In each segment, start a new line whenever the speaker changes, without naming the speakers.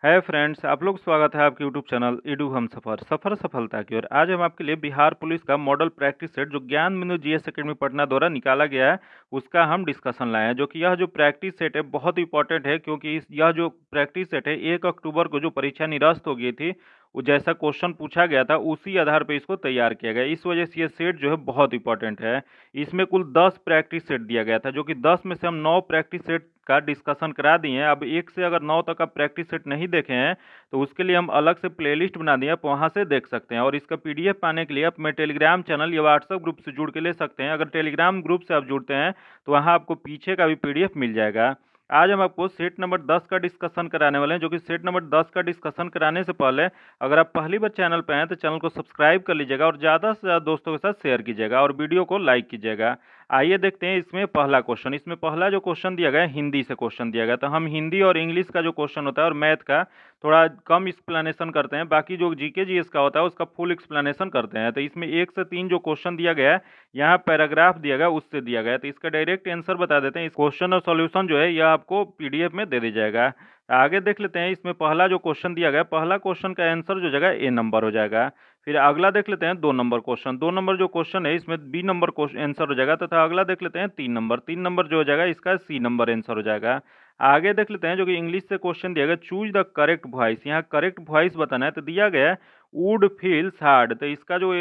है फ्रेंड्स, आप लोग स्वागत है आपके यूट्यूब चैनल इडू हम सफ़र सफलता की ओर। आज हम आपके लिए बिहार पुलिस का मॉडल प्रैक्टिस सेट जो ज्ञान बिंदु जीएस एकेडमी पटना द्वारा निकाला गया है उसका हम डिस्कशन लाए हैं। जो कि यह जो प्रैक्टिस सेट है बहुत इंपॉर्टेंट है, क्योंकि यह जो प्रैक्टिस सेट है 1 अक्टूबर को जो परीक्षा निरस्त हो गई थी, वो जैसा क्वेश्चन पूछा गया था उसी आधार पर इसको तैयार किया गया। इस वजह से ये सेट जो है बहुत इंपॉर्टेंट है। इसमें कुल 10 प्रैक्टिस सेट दिया गया था, जो कि 10 में से हम 9 प्रैक्टिस सेट का डिस्कशन करा दिए हैं। अब 1 से अगर 9 तक आप प्रैक्टिस सेट नहीं देखे हैं तो उसके लिए हम अलग से प्लेलिस्ट बना दिए, आप वहाँ से देख सकते हैं। और इसका पीडीएफ पाने के लिए आप मेरे टेलीग्राम चैनल या व्हाट्सएप ग्रुप से जुड़ के ले सकते हैं। अगर टेलीग्राम ग्रुप से आप जुड़ते हैं तो वहाँ आपको पीछे का भी पीडीएफ मिल जाएगा। आज हम आपको सेट नंबर 10 का डिस्कशन कराने वाले हैं। जो कि सेट नंबर 10 का डिस्कशन कराने से पहले अगर आप पहली बार चैनल पे हैं तो चैनल को सब्सक्राइब कर लीजिएगा और ज़्यादा से ज़्यादा दोस्तों के साथ शेयर कीजिएगा और वीडियो को लाइक कीजिएगा। आइए देखते हैं इसमें पहला क्वेश्चन। इसमें पहला जो क्वेश्चन दिया गया है हिंदी से क्वेश्चन दिया गया, तो हम हिंदी और इंग्लिश का जो क्वेश्चन होता है और मैथ का थोड़ा कम एक्सप्लेनेशन करते हैं, बाकी जो जीके जीएस का होता है उसका फुल एक्सप्लेनेशन करते हैं। तो इसमें 1 से 3 जो क्वेश्चन दिया गया है, यहाँ पैराग्राफ दिया गया उससे दिया गया है, तो इसका डायरेक्ट आंसर बता देते हैं। इस क्वेश्चन और सॉल्यूशन जो है यह आपको पीडीएफ में दे दी जाएगा। आगे देख लेते हैं। इसमें पहला जो क्वेश्चन दिया गया, पहला क्वेश्चन का आंसर जो जगह ए नंबर हो जाएगा। फिर अगला देख लेते हैं 2 नंबर क्वेश्चन। 2 नंबर जो क्वेश्चन है इसमें बी नंबर आंसर हो जाएगा, तथा अगला देख लेते हैं 3 नंबर। 3 नंबर जो हो जाएगा इसका सी नंबर आंसर हो जाएगा। आगे देख लेते हैं जो कि इंग्लिश से क्वेश्चन दिया गया, चूज द करेक्ट वॉइस। यहाँ करेक्ट वॉइस बताना है, तो दिया गया है वुड फील्स हार्ड, तो इसका जो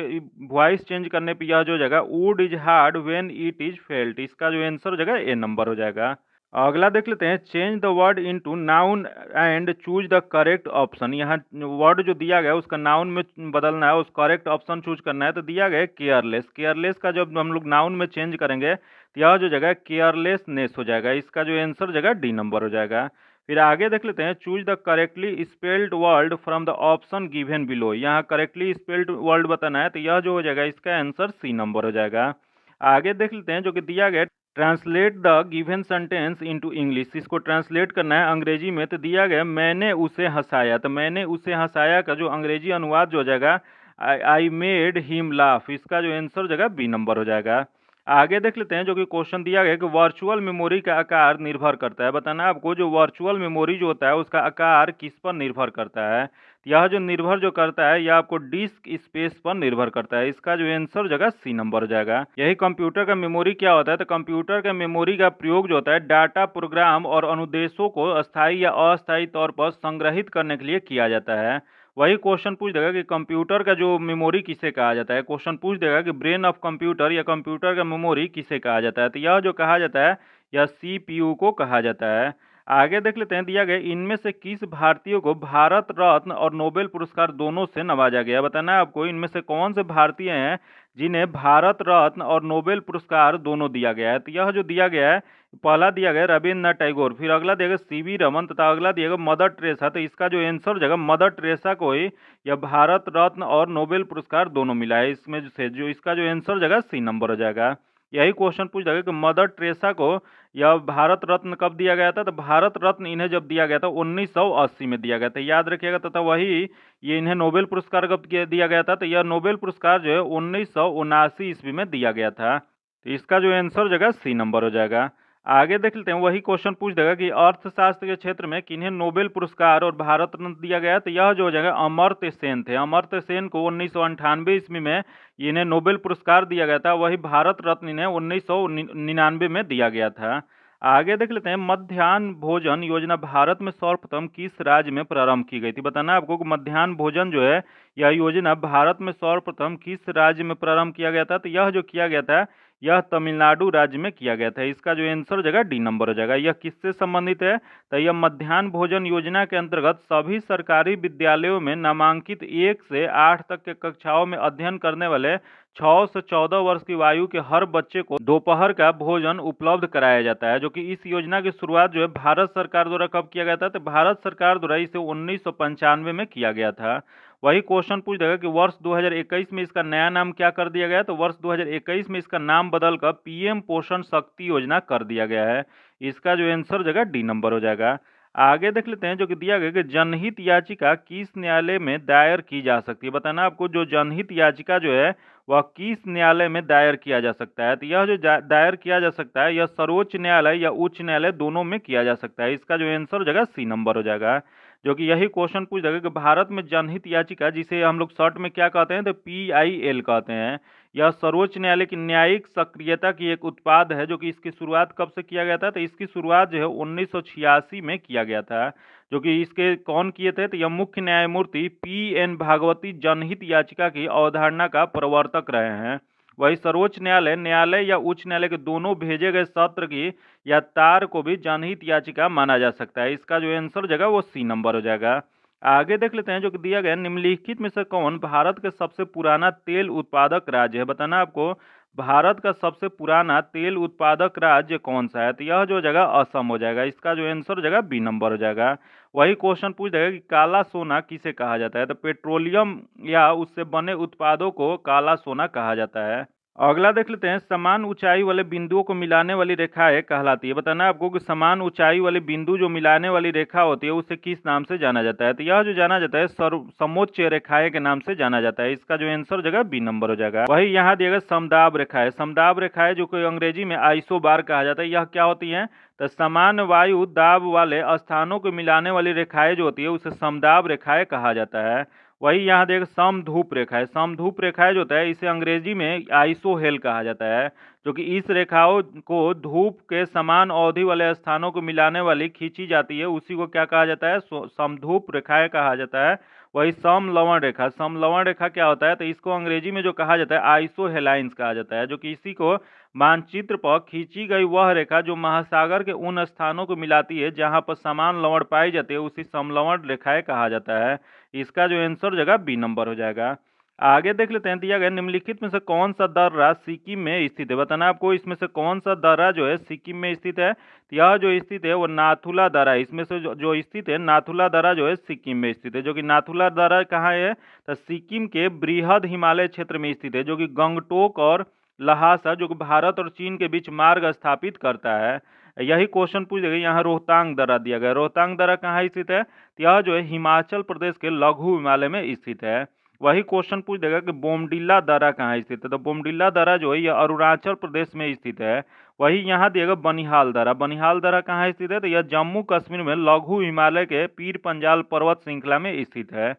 वॉइस चेंज करने पे यह जो हो जाएगा would is hard when it is felt, इसका जो आंसर हो जाएगा ए नंबर हो जाएगा। अगला देख लेते हैं, change the word into noun and choose the correct option. यहाँ वर्ड जो दिया गया है उसका नाउन में बदलना है, उस करेक्ट ऑप्शन चूज करना है। तो दिया गया है केयरलेस। केयरलेस का जब हम लोग नाउन में चेंज करेंगे तो यह जो जगह केयरलेसनेस हो जाएगा, इसका जो आंसर जगह डी नंबर हो जाएगा। फिर आगे देख लेते हैं, choose the correctly spelled word from the option given below. यहाँ करेक्टली स्पेल्ड वर्ड बताना है, तो यह जो हो जाएगा इसका आंसर सी नंबर हो जाएगा। आगे देख लेते हैं जो कि दिया गया translate the given sentence into English. इसको ट्रांसलेट करना है अंग्रेजी में, तो दिया गया मैंने उसे हंसाया। तो मैंने उसे हंसाया का जो अंग्रेजी अनुवाद जो हो जाएगा आई मेड हिम लाफ, इसका जो आंसर हो जाएगा बी नंबर हो जाएगा। आगे देख लेते हैं जो कि क्वेश्चन दिया गया कि वर्चुअल मेमोरी का आकार निर्भर करता है। बताना है आपको जो वर्चुअल मेमोरी जो होता है उसका आकार किस पर निर्भर करता है। यह जो निर्भर जो करता है यह आपको डिस्क स्पेस पर निर्भर करता है, इसका जो आंसर जगह सी नंबर हो जाएगा। यही कंप्यूटर का मेमोरी क्या होता है, तो कंप्यूटर का मेमोरी का प्रयोग जो होता है डाटा, प्रोग्राम और अनुदेशों को अस्थायी या अस्थायी तौर पर संग्रहित करने के लिए किया जाता है। वही क्वेश्चन पूछ देगा कि कंप्यूटर का जो मेमोरी किसे कहा जाता है। क्वेश्चन पूछ देगा कि ब्रेन ऑफ कंप्यूटर या कंप्यूटर का मेमोरी किसे कहा जाता है, तो यह जो कहा जाता है यह सीपीयू को कहा जाता है। आगे देख लेते हैं, दिया गया इनमें से किस भारतीय को भारत रत्न और नोबेल पुरस्कार दोनों से नवाजा गया। बताना है आपको इनमें से कौन से भारतीय हैं जिन्हें भारत रत्न और नोबेल पुरस्कार दोनों दिया गया है। तो यह जो दिया गया है, पहला दिया गया रविन्द्रनाथ टैगोर, फिर अगला दिया गया सीवी रमन, तथा अगला दिया गया मदर टेरेसा। तो इसका जो आंसर हो जाएगा मदर टेरेसा को ही यह भारत रत्न और नोबेल पुरस्कार दोनों मिला है। इसमें से जो इसका जो आंसर हो जाएगा सी नंबर हो जाएगा। यही क्वेश्चन पूछ जाएगा कि मदर टेरेसा को यह भारत रत्न कब दिया गया था, तो भारत रत्न इन्हें जब दिया गया था 1980 में दिया गया था, याद रखिएगा। तथा वही ये इन्हें नोबेल पुरस्कार कब दिया गया था, तो यह नोबेल पुरस्कार जो है 1979 ईस्वी में दिया गया था। तो इसका जो आंसर हो जाएगा सी नंबर हो जाएगा। आगे देख लेते हैं, वही क्वेश्चन पूछ देगा कि अर्थशास्त्र के क्षेत्र में किन्हें नोबेल पुरस्कार और भारत रत्न दिया गया, तो यह जो हो जाएगा अमर्त्य सेन थे। अमर्त्य सेन को 1998 ईस्वी में इन्हें नोबेल पुरस्कार दिया गया था, वही भारत रत्न इन्हें 1999 में दिया गया था। आगे देख लेते हैं, मध्याह्न भोजन योजना भारत में सर्वप्रथम किस राज्य में प्रारंभ की गई थी। बताना है आपको कि मध्याह्न भोजन जो है यह योजना भारत में सर्वप्रथम किस राज्य में प्रारंभ किया गया था, तो यह जो किया गया था यह तमिलनाडु राज्य में किया गया था। इसका जो आंसर हो जाएगा डी नंबर हो जाएगा। यह किससे संबंधित है, तो यह मध्याह्न भोजन योजना के अंतर्गत सभी सरकारी विद्यालयों में नामांकित 1 से 8 तक के कक्षाओं में अध्ययन करने वाले 6 से 14 वर्ष की आयु के हर बच्चे को दोपहर का भोजन उपलब्ध कराया जाता है। जो कि इस योजना की शुरुआत जो है भारत सरकार द्वारा कब किया गया था, तो भारत सरकार द्वारा इसे 1995 में किया गया था। वही क्वेश्चन पूछ देगा कि वर्ष 2021 में इसका नया नाम क्या कर दिया गया है, तो वर्ष 2021 में इसका नाम बदलकर पीएम पोषण शक्ति योजना कर दिया गया है। इसका जो आंसर हो जाएगा डी नंबर हो जाएगा। आगे देख लेते हैं, जो कि दिया गया कि जनहित याचिका किस न्यायालय में दायर की जा सकती है। बताना आपको जो जनहित याचिका जो है वह किस न्यायालय में दायर किया जा सकता है, तो यह जो दायर किया जा सकता है यह सर्वोच्च न्यायालय या उच्च न्यायालय दोनों में किया जा सकता है। इसका जो आंसर हो जाएगा सी नंबर हो जाएगा। जो कि यही क्वेश्चन पूछ देगा कि भारत में जनहित याचिका, जिसे हम लोग शॉर्ट में क्या कहते हैं, तो PIL कहते हैं, यह सर्वोच्च न्यायालय की न्यायिक सक्रियता की एक उत्पाद है। जो कि इसकी शुरुआत कब से किया गया था, तो इसकी शुरुआत जो है 1986 में किया गया था। जो कि इसके कौन किए थे, तो यह मुख्य न्यायमूर्ति PN भागवती जनहित याचिका की अवधारणा का प्रवर्तक रहे हैं। वही सर्वोच्च न्यायालय, न्यायालय या उच्च न्यायालय के दोनों भेजे गए सत्र की या तार को भी जनहित याचिका माना जा सकता है। इसका जो आंसर हो जाएगा वो C नंबर हो जाएगा। आगे देख लेते हैं, जो कि दिया गया निम्नलिखित में से कौन भारत के सबसे पुराना तेल उत्पादक राज्य है। बताना आपको भारत का सबसे पुराना तेल उत्पादक राज्य कौन सा है, तो यह जो जगह असम हो जाएगा। इसका जो आंसर हो जाएगा B नंबर हो जाएगा। वही क्वेश्चन पूछ देगा कि काला सोना किसे कहा जाता है, तो पेट्रोलियम या उससे बने उत्पादों को काला सोना कहा जाता है। अगला देख लेते हैं, समान ऊंचाई वाले बिंदुओं को मिलाने वाली रेखाएं कहलाती है। बताना आपको कि समान ऊंचाई वाली बिंदु जो मिलाने वाली रेखा होती है उसे किस नाम से जाना जाता है, तो यह जो जाना जाता है समोच्च रेखाएं के नाम से जाना जाता है। इसका जो आंसर हो जाएगा B नंबर हो जाएगा। वही यहाँ दिया गया समदाब रेखाएं, समदाब रेखाएं जो कि अंग्रेजी में आइसोबार कहा जाता है, यह क्या होती है, तो समान वायु दाब वाले स्थानों को मिलाने वाली रेखाएं जो होती है उसे समदाब रेखाएं कहा जाता है। वही यहाँ देख समधूप रेखा है, समधूप रेखाएं जो होता है इसे अंग्रेजी में आइसोहेल कहा जाता है। जो कि इस रेखाओं को धूप के समान अवधि वाले स्थानों को मिलाने वाली खींची जाती है, उसी को क्या कहा जाता है, समधूप रेखाएं कहा जाता है। वही समलवण रेखा, समलवण रेखा क्या होता है, तो इसको अंग्रेजी में जो कहा जाता है आइसोहेलाइंस कहा जाता है। जो कि इसी को मानचित्र पर खींची गई वह रेखा जो महासागर के उन स्थानों को मिलाती है जहां पर समान लवण पाई जाती है उसी समलवण रेखाएं कहा जाता है। इसका जो आंसर हो जाएगा B नंबर हो जाएगा। आगे देख लेते हैं, दिया गया निम्नलिखित में से कौन सा दर्रा सिक्किम में स्थित है। बताना आपको इसमें से कौन सा दर्रा जो है सिक्किम में स्थित है, तो यह जो स्थित है वो नाथुला दर्रा है। इसमें से जो स्थित है नाथुला दर्रा जो है सिक्किम में स्थित है। जो कि नाथुला दर्रा कहाँ है, तो सिक्किम के बृहद हिमालय क्षेत्र में स्थित है। जो कि गंगटोक और लहासा जो कि भारत और चीन के बीच मार्ग स्थापित करता है। यही क्वेश्चन पूछ देगा, यहाँ रोहतांग दर्रा दिया गया, रोहतांग दर्रा कहाँ स्थित है, तो यह जो है हिमाचल प्रदेश के लघु हिमालय में स्थित है। वही क्वेश्चन पूछ देगा कि बोमडिल्ला दर्रा कहाँ स्थित है, तो बोमडिल्ला दर्रा जो है यह अरुणाचल प्रदेश में स्थित है। वही यहाँ दिएगा बनिहाल दर्रा, बनिहाल दर्रा कहाँ स्थित है, तो यह जम्मू कश्मीर में लघु हिमालय के पीर पंजाल पर्वत श्रृंखला में स्थित है।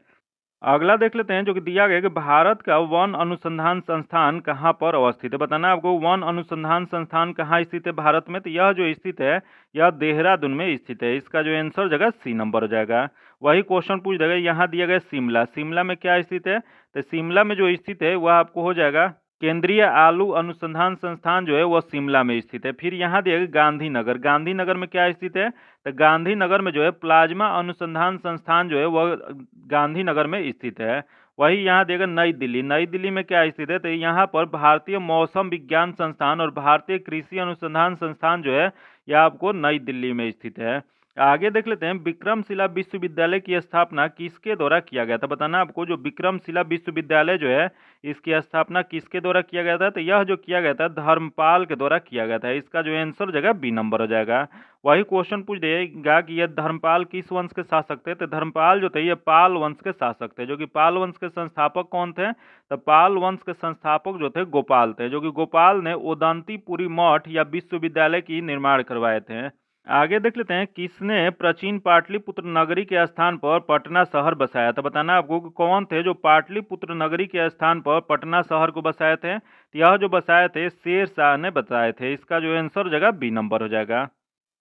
अगला देख लेते हैं, जो कि दिया गया कि भारत का वन अनुसंधान संस्थान कहाँ पर अवस्थित है। बताना आपको वन अनुसंधान संस्थान कहाँ स्थित है भारत में, तो यह जो स्थित है यह देहरादून में स्थित है। इसका जो आंसर हो जाएगा C नंबर हो जाएगा। वही क्वेश्चन पूछ देगा, यहाँ दिया गया शिमला, शिमला में क्या स्थित है, तो शिमला में जो स्थित है वह आपको हो जाएगा केंद्रीय आलू अनुसंधान संस्थान जो है वह शिमला में स्थित है। फिर यहाँ दिया गया गांधीनगर, गांधीनगर में क्या स्थित है, तो गांधीनगर में जो है प्लाज्मा अनुसंधान संस्थान जो है वह गांधीनगर में स्थित है। वही यहाँ देगा नई दिल्ली, नई दिल्ली में क्या स्थित है, तो यहाँ पर भारतीय मौसम विज्ञान संस्थान और भारतीय कृषि अनुसंधान संस्थान जो है यह आपको नई दिल्ली में स्थित है। आगे देख लेते हैं, विक्रमशिला विश्वविद्यालय की स्थापना किसके द्वारा किया गया था। बताना आपको जो विक्रमशिला विश्वविद्यालय जो है इसकी स्थापना किसके द्वारा किया गया था, तो यह जो किया गया था धर्मपाल के द्वारा किया गया था। इसका जो आंसर हो जाएगा B नंबर हो जाएगा। वही क्वेश्चन पूछ देगा कि यह धर्मपाल किस वंश के शासक थे, तो धर्मपाल जो थे ये पाल वंश के शासक थे। जो कि पाल वंश के संस्थापक कौन थे, तो पाल वंश के संस्थापक जो थे गोपाल थे। जो कि गोपाल ने उदंतीपुरी मठ या विश्वविद्यालय की निर्माण करवाए थे। आगे देख लेते हैं, किसने प्राचीन पाटलिपुत्र नगरी के स्थान पर पटना शहर बसाया था। बताना आपको कि कौन थे जो पाटलिपुत्र नगरी के स्थान पर पटना शहर को बसाए थे, तो यह जो बसाए थे शेर शाह ने बताए थे। इसका जो आंसर हो जाएगा B नंबर हो जाएगा।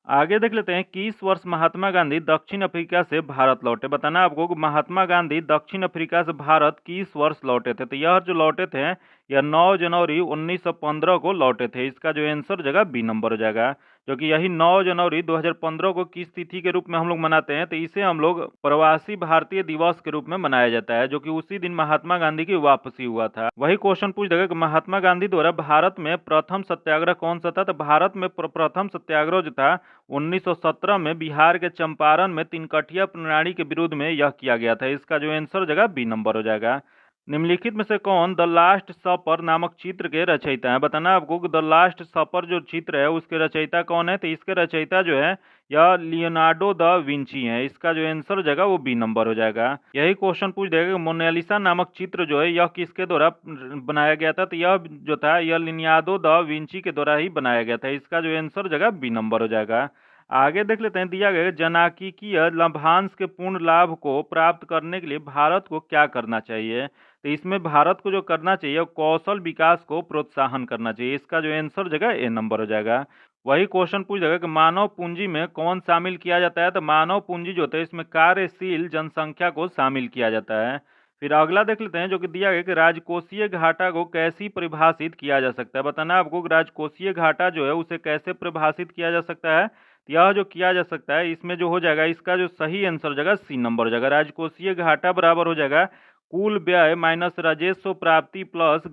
आगे देख लेते हैं, किस वर्ष महात्मा गांधी दक्षिण अफ्रीका से भारत लौटे। बताना आपको कि महात्मा गांधी दक्षिण अफ्रीका से भारत किस वर्ष लौटे थे, तो यह जो लौटे थे यह 9 जनवरी 1915 को लौटे थे। इसका जो आंसर हो जाएगा B नंबर हो जाएगा। जो कि यही 9 जनवरी 2015 को किस तिथि के रूप में हम लोग मनाते हैं, तो इसे हम लोग प्रवासी भारतीय दिवस के रूप में मनाया जाता है। जो कि उसी दिन महात्मा गांधी की वापसी हुआ था। वही क्वेश्चन पूछ देगा कि महात्मा गांधी द्वारा भारत में प्रथम सत्याग्रह कौन सा था, तो भारत में प्रथम सत्याग्रह जो था 1917 में बिहार के चंपारण में तिनकठिया प्रणाली के विरुद्ध में यह किया गया था। इसका जो आंसर हो जाएगा B नंबर हो जाएगा। निम्नलिखित में से कौन द लास्ट सपर नामक चित्र के रचयिता है। बताना आपको कि द लास्ट सपर जो चित्र है उसके रचयिता कौन है, तो इसके रचयिता जो है यह लियोनार्डो द विंची है। इसका जो आंसर हो जाएगा वो B नंबर हो जाएगा। यही क्वेश्चन पूछ देगा कि मोनालिसा नामक चित्र जो है यह किसके द्वारा बनाया गया था, तो यह जो था यह लियोनार्डो द विंची के द्वारा ही बनाया गया था। इसका जो आंसर हो जाएगा B नंबर हो जाएगा। आगे देख लेते हैं, दिया गया है, जनाकीय लाभांश के पूर्ण लाभ को प्राप्त करने के लिए भारत को क्या करना चाहिए। तो इसमें भारत को जो करना चाहिए वो कौशल विकास को प्रोत्साहन करना चाहिए। इसका जो आंसर जगह ए नंबर हो जाएगा। वही क्वेश्चन पूछ जाएगा कि मानव पूंजी में कौन शामिल किया जाता है। तो मानव पूंजी जो होता है इसमें कार्यशील जनसंख्या को शामिल किया जाता है। फिर अगला देख लेते हैं, जो कि दिया गया कि राजकोषीय घाटा को कैसे परिभाषित किया जा सकता है। बताना आपको कि राजकोषीय घाटा जो है उसे कैसे परिभाषित किया जा सकता है। तो यह जो किया जा सकता है इसमें जो हो जाएगा, इसका जो सही आंसर हो जाएगा सी नंबर हो जाएगा। राजकोषीय घाटा बराबर हो जाएगा कुल व्यय माइनस राजस्व प्राप्ति प्लस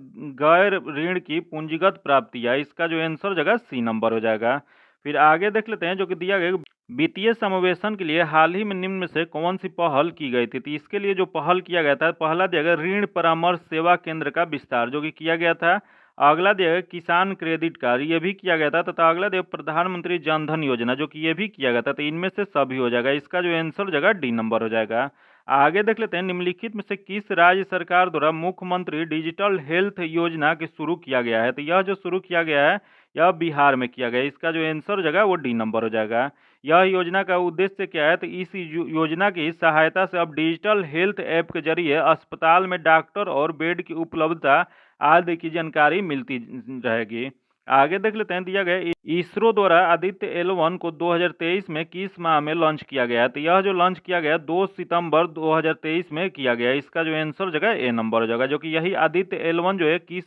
गैर ऋण की पूंजीगत प्राप्ति है। इसका जो आंसर हो जाएगा सी नंबर हो जाएगा। फिर आगे देख लेते हैं, जो कि दिया गया वित्तीय समावेशन के लिए हाल ही में निम्न में से कौन सी पहल की गई थी। तो इसके लिए जो पहल किया गया था, पहला दिया गया ऋण परामर्श सेवा केंद्र का विस्तार जो कि किया गया था। अगला दिया गया किसान क्रेडिट कार्ड, ये भी किया गया था। तथा अगला दिया प्रधानमंत्री जन धन योजना जो कि ये भी किया गया था। तो इनमें से सभी हो जाएगा। इसका जो आंसर हो जाएगा डी नंबर हो जाएगा। आगे देख लेते हैं, निम्नलिखित में से किस राज्य सरकार द्वारा मुख्यमंत्री डिजिटल हेल्थ योजना के शुरू किया गया है। तो यह जो शुरू किया गया है यह बिहार में किया गया है। इसका जो आंसर हो जाएगा वो डी नंबर हो जाएगा। यह योजना का उद्देश्य क्या है। तो इस योजना की सहायता से अब डिजिटल हेल्थ ऐप के जरिए अस्पताल में डॉक्टर और बेड की उपलब्धता आदि की जानकारी मिलती रहेगी। आगे देख लेते हैं, दिया गया इसरो द्वारा आदित्य L1 को 2023 में किस माह में लॉन्च किया गया है। तो यह जो लॉन्च किया गया 2 सितंबर 2023 में किया गया। इसका जो आंसर जगह ए नंबर हो जाएगा, जो कि यही आदित्य L1 जो है किस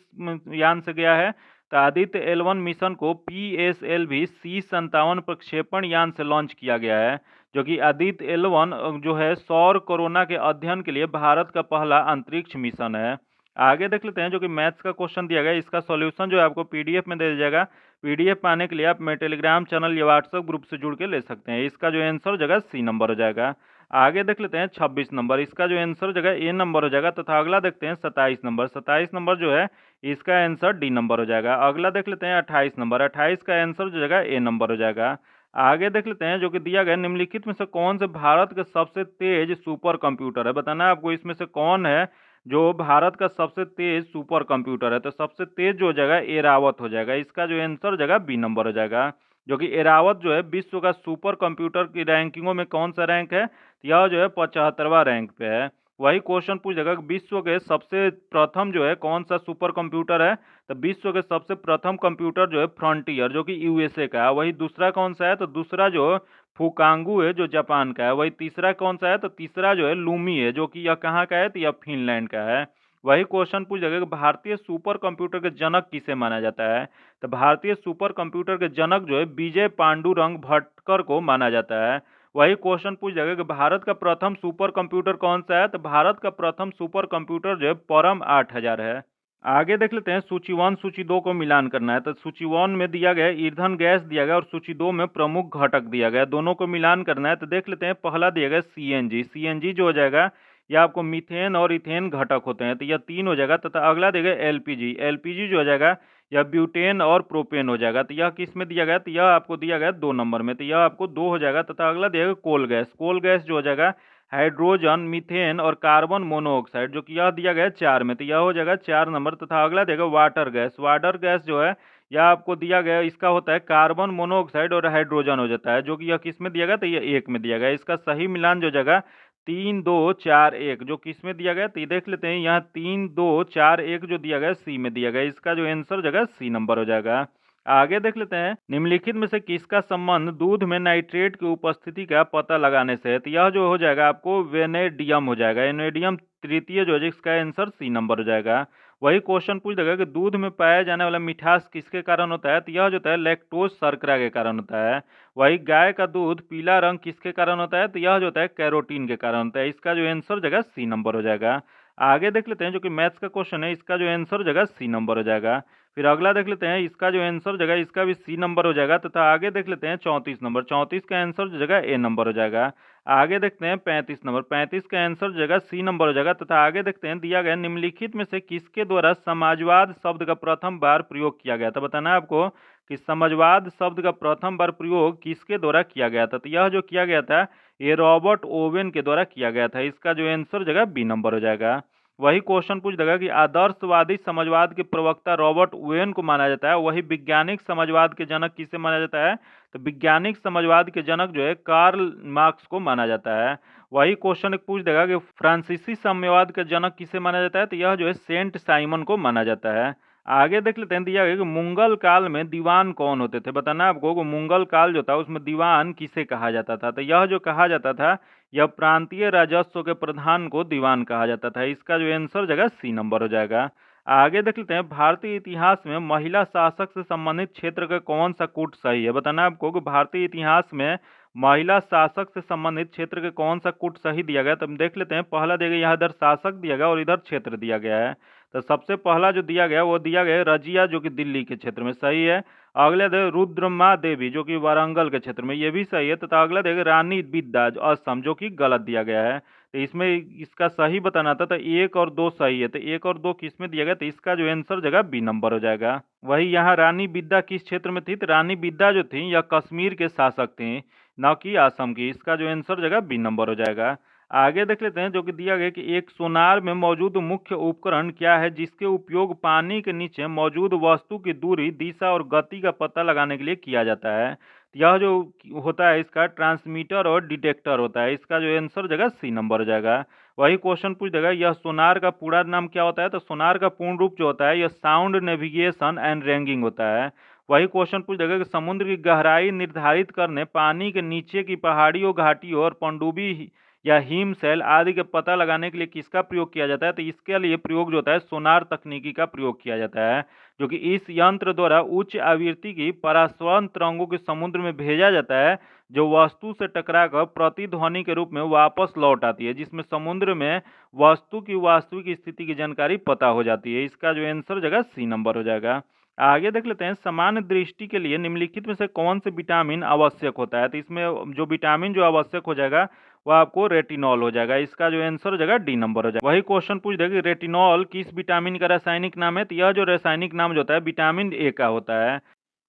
यान से गया है। तो आदित्य L1 मिशन को PSLV C57 प्रक्षेपण यान से लॉन्च किया गया है, जो कि आदित्य L1 जो है सौर कोरोना के अध्ययन के लिए भारत का पहला अंतरिक्ष मिशन है। आगे देख लेते हैं, जो कि मैथ्स का क्वेश्चन दिया गया है, इसका सॉल्यूशन जो है आपको पीडीएफ में दे दिया जाएगा। पीडीएफ पाने के लिए आप मेरे टेलीग्राम चैनल या व्हाट्सएप ग्रुप से जुड़ के ले सकते हैं। इसका जो आंसर हो जाएगा सी नंबर हो जाएगा। आगे देख लेते हैं 26 नंबर, इसका जो आंसर हो जाएगा ए नंबर हो जाएगा। तथा अगला देखते हैं 27 नंबर। 27 नंबर जो है इसका आंसर डी नंबर हो जाएगा। अगला देख लेते हैं 28 नंबर। 28 का आंसर जो जाएगा ए नंबर हो जाएगा। आगे देख लेते हैं, जो कि दिया गया निम्नलिखित में से कौन से भारत के सबसे तेज सुपर कंप्यूटर है। बताना है आपको इसमें से कौन है जो भारत का सबसे तेज सुपर कंप्यूटर है। तो सबसे तेज जो हो जाएगा एरावत हो जाएगा। इसका जो आंसर हो जाएगा बी नंबर हो जाएगा, जो कि एरावत जो है विश्व का सुपर कंप्यूटर की रैंकिंगों में कौन सा रैंक है। तो यह जो है 75वां रैंक पे है। वही क्वेश्चन पूछ जाएगा विश्व के सबसे प्रथम जो है कौन सा सुपर कंप्यूटर है। तो विश्व के सबसे प्रथम कंप्यूटर जो है फ्रंटियर जो कि यूएसए का है। वही दूसरा कौन सा है। तो दूसरा जो फुकांगू है जो जापान का है। वही तीसरा कौन सा है। तो तीसरा जो है लूमी है जो कि यह कहाँ का है। तो यह फिनलैंड का है। वही क्वेश्चन पूछ जाएगा कि भारतीय सुपर कंप्यूटर के जनक किसे माना जाता है। तो भारतीय सुपर कंप्यूटर के जनक जो है विजय पांडुरंग भटकर को माना जाता है। वही क्वेश्चन पूछ जाएगा कि भारत का प्रथम सुपर कंप्यूटर कौन सा है। तो भारत का प्रथम सुपर कंप्यूटर जो है परम 8000 है। आगे देख लेते हैं, सूची 1 सूची 2 को मिलान करना है। तो सूची 1 में दिया गया ईंधन गैस दिया गया और सूची 2 में प्रमुख घटक दिया गया, दोनों को मिलान करना है। तो देख लेते हैं, पहला दिया गया सीएनजी। सीएनजी जो हो जाएगा यह आपको मीथेन और इथेन घटक होते हैं, तो यह 3 हो जाएगा। तथा अगला दिया गया एलपीजी। एलपीजी जो हो जाएगा यह ब्यूटेन और प्रोपेन हो जाएगा। तो यह किस में दिया गया। तो यह आपको दिया गया 2 नंबर में, तो यह आपको 2 हो जाएगा। तथा अगला दिया गया कोल गैस। कोल गैस जो हो जाएगा हाइड्रोजन, मीथेन और कार्बन मोनोऑक्साइड जो कि यह दिया गया है 4 में, तो यह हो जाएगा 4 नंबर। तथा अगला देगा वाटर गैस। वाटर गैस जो है यह आपको दिया गया है, इसका होता है कार्बन मोनोऑक्साइड और हाइड्रोजन हो जाता है, जो कि यह किस में दिया गया। तो यह 1 में दिया गया। इसका सही मिलान जो जगह 3 2 4 1 जो किस में दिया गया। तो ये देख लेते हैं, यहाँ 3 2 4 1 जो दिया गया सी में दिया गया। इसका जो आंसर जगह सी नंबर हो जाएगा। आगे देख लेते हैं, निम्नलिखित में से किसका संबंध दूध में नाइट्रेट की उपस्थिति का पता लगाने से है। तो यह जो हो जाएगा आपको वेनेडियम हो जाएगा। वेनेडियम तृतीय जो है जिसका आंसर सी नंबर हो जाएगा। वही क्वेश्चन पूछ देगा कि दूध में पाया जाने वाला मिठास किसके कारण होता है। तो यह जो होता है लैक्टोज शर्करा के कारण होता है। वही गाय का दूध पीला रंग किसके कारण होता है। तो यह जो होता है कैरोटीन के कारण होता है। इसका जो आंसर जगह सी नंबर हो जाएगा। आगे देख लेते हैं, जो कि मैथ्स का क्वेश्चन है, इसका जो आंसर जगह सी नंबर हो जाएगा। फिर अगला देख लेते हैं, इसका जो आंसर जगह इसका भी सी नंबर हो जाएगा। तथा आगे देख लेते हैं 34 नंबर। 34 का आंसर जगह ए नंबर हो जाएगा। आगे देखते हैं 35 नंबर। 35 का आंसर जगह सी नंबर हो जाएगा। तथा आगे देखते हैं, दिया गया निम्नलिखित में से किसके द्वारा समाजवाद शब्द का प्रथम बार प्रयोग किया गया था। बताना है आपको कि समाजवाद शब्द का प्रथम बार प्रयोग किसके द्वारा किया गया था। तो यह जो किया गया था ये रॉबर्ट ओवेन के द्वारा किया गया था। इसका जो आंसर जगह बी नंबर हो जाएगा। वही क्वेश्चन पूछ देगा कि आदर्शवादी समाजवाद के प्रवक्ता रॉबर्ट ओवेन को माना जाता है। वही वैज्ञानिक समाजवाद के जनक किसे माना जाता है? तो वैज्ञानिक समाजवाद के जनक जो है कार्ल मार्क्स को माना जाता है। वही क्वेश्चन एक पूछ देगा कि फ्रांसीसी साम्यवाद का जनक किसे माना जाता है? तो यह जो है सेंट साइमन को माना जाता है। आगे देख लेते हैं, दिया गया कि मुगल काल में दीवान कौन होते थे। बताना है आपको कि मुगल काल जो था उसमें दीवान किसे कहा जाता था। तो यह जो कहा जाता था, यह प्रांतीय राजस्व के प्रधान को दीवान कहा जाता था। इसका जो आंसर जगह सी नंबर हो जाएगा। आगे देख लेते हैं, भारतीय इतिहास में महिला शासक से संबंधित क्षेत्र का कौन सा कूट सही है। बताना है आपको कि भारतीय इतिहास में महिला शासक से संबंधित क्षेत्र के कौन सा कूट सही दिया गया। तो हम देख लेते हैं, पहला दिया गया, यहाँ इधर शासक दिया गया और इधर क्षेत्र दिया गया है। तो सबसे पहला जो दिया गया वो दिया गया रजिया, जो कि दिल्ली के क्षेत्र में सही है। अगले दे रुद्रमा देवी, जो कि वारंगल के क्षेत्र में, ये भी सही है। तथा अगला देगा रानी विद्या असम, जो कि गलत दिया गया है। तो इसमें इसका सही बताना था, तो 1 और 2 सही है। तो 1 और 2 किस में दिया गया? तो इसका जो आंसर जगह बी नंबर हो जाएगा। वही यहाँ रानी विद्या किस क्षेत्र में थी? तो रानी विद्या जो थी यह कश्मीर के शासक थी, न कि असम की। इसका जो आंसर जगह बी नंबर हो जाएगा। आगे देख लेते हैं, जो कि दिया गया कि एक सोनार में मौजूद मुख्य उपकरण क्या है जिसके उपयोग पानी के नीचे मौजूद वस्तु की दूरी, दिशा और गति का पता लगाने के लिए किया जाता है। यह जो होता है इसका ट्रांसमीटर और डिटेक्टर होता है। इसका जो आंसर जगह सी नंबर हो जाएगा। वही क्वेश्चन पूछ देगा, यह सोनार का पूरा नाम क्या होता है। तो सोनार का पूर्ण रूप जो होता है यह साउंड नेविगेशन एंड रैंगिंग होता है। वही क्वेश्चन पूछ देगा कि समुद्र की गहराई निर्धारित करने पानी के नीचे की पहाड़ियों, घाटियों और पनडुब्बी या हिम शैल आदि के पता लगाने के लिए किसका प्रयोग किया जाता है। तो इसके लिए प्रयोग जो होता है सोनार तकनीकी का प्रयोग किया जाता है, जो कि इस यंत्र द्वारा उच्च आवृत्ति की परास्वरण तरंगों के समुद्र में भेजा जाता है, जो वस्तु से टकराकर प्रतिध्वनि के रूप में वापस लौट आती है, जिसमें समुद्र में वस्तु की वास्तविक स्थिति की जानकारी पता हो जाती है। इसका जो आंसर जगह सी नंबर हो जाएगा। आगे देख लेते हैं, सामान्य दृष्टि के लिए निम्नलिखित में से कौन से विटामिन आवश्यक होता है। तो इसमें जो विटामिन जो आवश्यक हो जाएगा वह आपको रेटिनॉल हो जाएगा। इसका जो आंसर हो जाएगा डी नंबर हो जाएगा। वही क्वेश्चन पूछ देगा कि रेटिनॉल किस विटामिन का रासायनिक नाम है। तो यह जो रासायनिक नाम जो होता है विटामिन ए का होता है।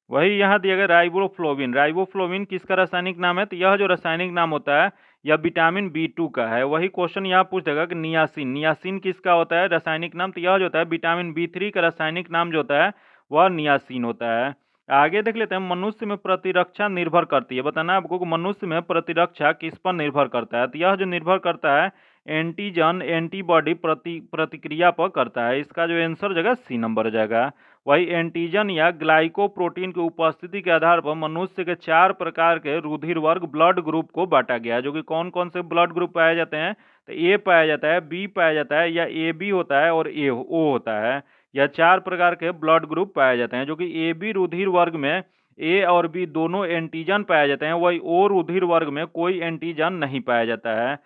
वही यहाँ दिया गया राइबोफ्लोविन, राइबोफ्लोविन किसका रासायनिक नाम है। तो यह जो रासायनिक नाम होता है यह विटामिन बी2 का है। वही क्वेश्चन यहाँ पूछ देगा कि नियासिन, नियासिन किसका होता है रासायनिक नाम। तो यह जो होता है विटामिन बी3 का रासायनिक नाम जो होता है वह नियासिन होता है। आगे देख लेते हैं, मनुष्य में प्रतिरक्षा निर्भर करती है। बताना है आपको कि मनुष्य में प्रतिरक्षा किस पर निर्भर करता है। तो यह जो निर्भर करता है एंटीजन एंटीबॉडी प्रतिक्रिया पर करता है। इसका जो आंसर जगह सी नंबर हो जाएगा। वही एंटीजन या ग्लाइकोप्रोटीन की उपस्थिति के आधार पर मनुष्य के 4 प्रकार के रुधिर वर्ग ब्लड ग्रुप को बांटा गया है, जो कि कौन कौन से ब्लड ग्रुप पाए जाते हैं। तो ए पाया जाता है, बी पाया जाता है, या ए बी होता है और ए ओ होता है। यह 4 प्रकार के ब्लड ग्रुप पाए जाते हैं, जो कि ए बी रुधिर वर्ग में ए और बी दोनों एंटीजन पाए जाते हैं। वही ओ रुधिर वर्ग में कोई एंटीजन नहीं पाया जाता है।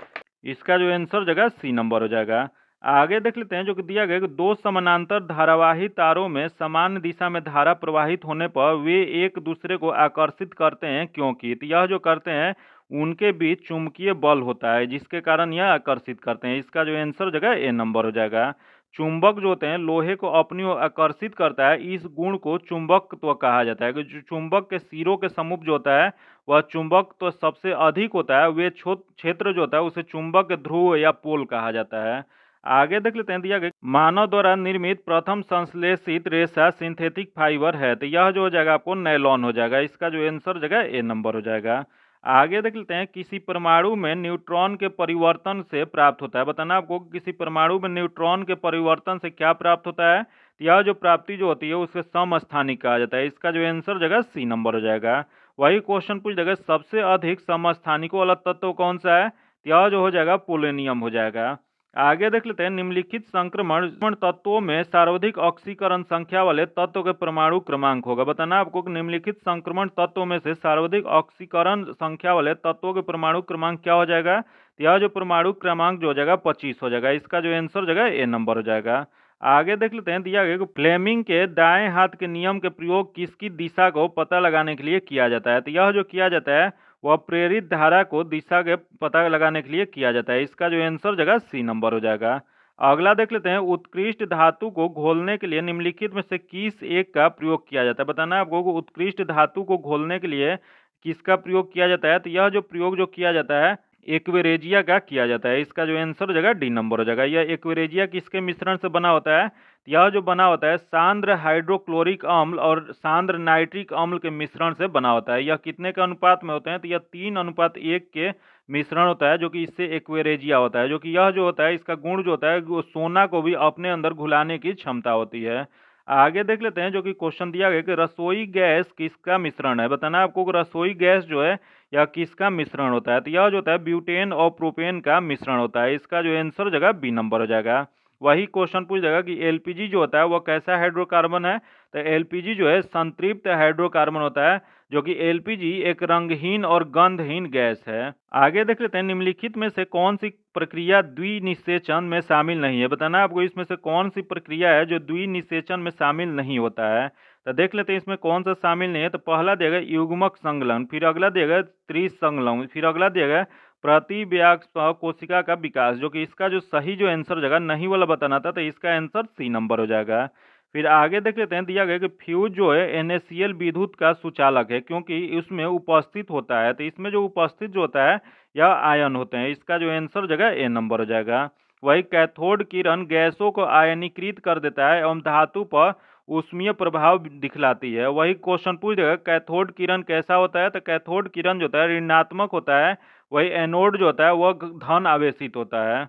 इसका जो आंसर जगह सी नंबर हो जाएगा। आगे देख लेते हैं, जो कि दिया गया कि 2 समानांतर धारावाही तारों में समान दिशा में धारा प्रवाहित होने पर वे एक दूसरे को आकर्षित करते हैं, क्योंकि तो यह जो करते हैं उनके बीच चुंबकीय बल होता है, जिसके कारण यह आकर्षित करते हैं। इसका जो आंसर जगह ए नंबर हो जाएगा। चुंबक जो होते हैं लोहे को अपनी ओर आकर्षित करता है, इस गुण को चुंबकत्व कहा जाता है। कि जो चुंबक के सिरों के समूह जो होता है वह चुंबक तो सबसे अधिक होता है, वे क्षेत्र जो होता है उसे चुंबक ध्रुव या पोल कहा जाता है। आगे देख लेते हैं, दिया गया मानव द्वारा निर्मित प्रथम संश्लेषित रेशा सिंथेटिक फाइबर है। तो यह जो हो जाएगा आपको नैलॉन हो जाएगा। इसका जो आंसर जगह ए नंबर हो जाएगा। आगे देख लेते हैं, किसी परमाणु में न्यूट्रॉन के परिवर्तन से प्राप्त होता है। बताना आपको किसी परमाणु में न्यूट्रॉन के परिवर्तन से क्या प्राप्त होता है। तो यह जो प्राप्ति जो होती है उसे समस्थानिक कहा जाता है। इसका जो आंसर जगह सी नंबर हो जाएगा। वही क्वेश्चन पूछ जाएगा सबसे अधिक समस्थानिकों वाला तत्व कौन सा है। तो यह जो हो जाएगा पोलेनियम हो जाएगा। आगे देख लेते हैं, निम्नलिखित संक्रमण तत्वों में सर्वाधिक ऑक्सीकरण संख्या वाले तत्व के परमाणु क्रमांक होगा। बताना आपको कि निम्नलिखित संक्रमण तत्वों में से सर्वाधिक ऑक्सीकरण संख्या वाले तत्वों के परमाणु क्रमांक क्या हो जाएगा। तो यह जो परमाणु क्रमांक जो हो जाएगा 25 हो जाएगा। इसका जो आंसर जगह ए नंबर हो जाएगा। आगे देख लेते हैं, दिया गया कि फ्लेमिंग के दाएं हाथ के नियम के प्रयोग किसकी दिशा को पता लगाने के लिए किया जाता है। तो यह जो किया जाता है वह प्रेरित धारा को दिशा के पता लगाने के लिए किया जाता है। इसका जो आंसर जगह सी नंबर हो जाएगा। अगला देख लेते हैं, उत्कृष्ट धातु को घोलने के लिए निम्नलिखित में से किस एक का प्रयोग किया जाता है। बताना है आपको उत्कृष्ट धातु को घोलने के लिए किसका प्रयोग किया जाता है। तो यह जो प्रयोग जो किया जाता है एक्वेरेजिया का किया जाता है। इसका जो आंसर हो जाएगा डी नंबर हो जाएगा। यह एक्वेरेजिया किसके मिश्रण से बना होता है? यह जो बना होता है सांद्र हाइड्रोक्लोरिक अम्ल और सांद्र नाइट्रिक अम्ल के मिश्रण से बना होता है। यह कितने के अनुपात में होते हैं? तो यह 3:1 के मिश्रण होता है, जो कि इससे एक्वेरेजिया होता है। जो कि यह जो होता है इसका गुण जो होता है वो सोना को भी अपने अंदर घुलाने की क्षमता होती है। आगे देख लेते हैं, जो कि क्वेश्चन दिया गया कि रसोई गैस किसका मिश्रण है। बताना है आपको कि रसोई गैस जो है यह किसका मिश्रण होता है? तो यह जो होता है ब्यूटेन और प्रोपेन का मिश्रण होता है। इसका जो आंसर हो जाएगा बी नंबर हो जाएगा। वही क्वेश्चन पूछ जाएगा कि एलपीजी जो होता है वह कैसा हाइड्रोकार्बन है? तो एलपीजी जो है संतृप्त हाइड्रोकार्बन होता है, जो कि एलपीजी एक रंगहीन और गंधहीन गैस है। आगे देख लेते हैं, निम्नलिखित में से कौन सी प्रक्रिया द्विनिषेचन में शामिल नहीं है। बताना है आपको इसमें से कौन सी प्रक्रिया है जो द्विनिषेचन में शामिल नहीं होता है। तो देख लेते हैं इसमें कौन सा शामिल नहीं है। तो पहला दिया गया युग्मक संलग्न, फिर अगला दिया गया त्रिसंलग्न, फिर अगला दिया गया प्रतिव्याक्ष कोशिका का विकास, जो कि इसका जो सही जो आंसर जगह नहीं वाला बताना था, तो इसका आंसर सी नंबर हो जाएगा। फिर आगे देख लेते हैं, दिया गया कि फ्यूज जो है NaCl विद्युत का सुचालक है, क्योंकि उसमें उपस्थित होता है। तो इसमें जो उपस्थित जो होता है यह आयन होते हैं। इसका जो आंसर जगह ए नंबर हो जाएगा। वही कैथोड किरण गैसों को आयनीकृत कर देता है एवं धातु पर ऊष्मीय प्रभाव दिखलाती है। वही क्वेश्चन पूछ देगा कैथोड किरण कैसा होता है। तो कैथोड किरण जो होता है ऋणात्मक होता है, वही एनोड जो होता है वह धन आवेशित होता है।